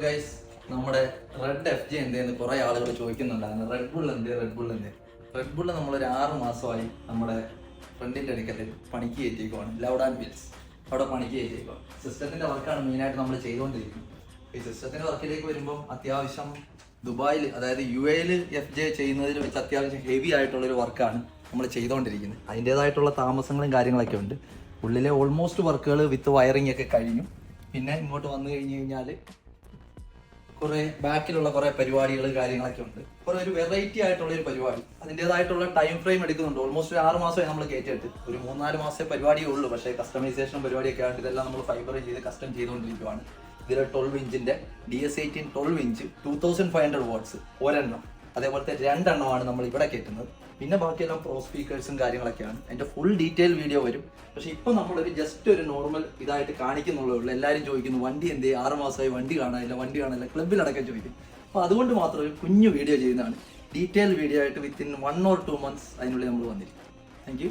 Guys, നമ്മുടെ red F J എന്തെന്ന് കുറെ ആളുകൾ ചോദിക്കുന്നുണ്ടായിരുന്നു. റെഡ് ബുൾ നമ്മൾ ഒരു 6 മാസമായി നമ്മുടെ ഫ്രണ്ടിന്റെ അടുക്കൽ പണിക്ക് കയറ്റിയേക്കുവാണ്. ലൗഡ് ആൻഡ് വിൽസ് അവിടെ പണിക്ക് കയറ്റിയേക്കുവാണ്. സിസ്റ്റത്തിന്റെ വർക്കാണ് മെയിനായിട്ട് നമ്മൾ ചെയ്തുകൊണ്ടിരിക്കുന്നത്. ഈ സിസ്റ്റത്തിന്റെ വർക്കിലേക്ക് വരുമ്പം അത്യാവശ്യം ദുബായിൽ, അതായത് UAE എഫ് ജെ ചെയ്യുന്നതിൽ വെച്ച് അത്യാവശ്യം ഹെവി ആയിട്ടുള്ളൊരു വർക്കാണ് നമ്മൾ ചെയ്തുകൊണ്ടിരിക്കുന്നത്. അതിൻ്റെതായിട്ടുള്ള താമസങ്ങളും കാര്യങ്ങളൊക്കെ ഉണ്ട്. ഉള്ളിലെ ഓൾമോസ്റ്റ് വർക്കുകൾ വിത്ത് വയറിംഗ് ഒക്കെ കഴിഞ്ഞു. പിന്നെ ഇങ്ങോട്ട് വന്നു കഴിഞ്ഞാൽ കുറെ ബാക്കിലുള്ള കുറെ പരിപാടികൾ കാര്യങ്ങളൊക്കെ ഉണ്ട്. കുറെ ഒരു വെറൈറ്റി ആയിട്ടുള്ള ഒരു പരിപാടി, അതിൻ്റെതായിട്ടുള്ള ടൈം ഫ്രെയിം എടുക്കുന്നുണ്ട്. ഓൾമോസ്റ്റ് ഒരു 6 മാസമായി നമ്മൾ കയറ്റിയിട്ട്, ഒരു 3-4 മാസത്തെ പരിപാടിയേ ഉള്ളൂ. പക്ഷേ കസ്റ്റമൈസേഷൻ പരിപാടിയൊക്കെ ആയിട്ട് ഇതെല്ലാം നമ്മൾ ഫൈബർ ചെയ്ത് കസ്റ്റം ചെയ്തുകൊണ്ടിരിക്കുകയാണ്. ഇതിൽ 12 ഇഞ്ചിന്റെ DS18 12 ഇഞ്ച് 2500 വാട്ട്സ് ഒരെണ്ണം, അതേപോലത്തെ 2 എണ്ണമാണ് നമ്മൾ ഇവിടെ കയറ്റുന്നത്. പിന്നെ ബാക്കിയെല്ലാം പ്രോ സ്പീക്കേഴ്സും കാര്യങ്ങളൊക്കെയാണ്. അതിന്റെ ഫുൾ ഡീറ്റെയിൽ വീഡിയോ വരും. പക്ഷെ ഇപ്പൊ നമ്മളൊരു ജസ്റ്റ് ഒരു നോർമൽ ഇതായിട്ട് കാണിക്കുന്നുള്ളൂ. എല്ലാവരും ചോദിക്കുന്നു വണ്ടി എന്തേ 6 മാസമായി വണ്ടി കാണാനില്ല, ക്ലബിലടക്കം ചോദിക്കും. അപ്പോൾ അതുകൊണ്ട് മാത്രം ഒരു കുഞ്ഞു വീഡിയോ ചെയ്യുന്നതാണ്. ഡീറ്റെയിൽ വീഡിയോ ആയിട്ട് വിത്തിൻ 1 or 2 months അതിനുള്ളിൽ നമ്മൾ വന്നിരിക്കും. Thank you.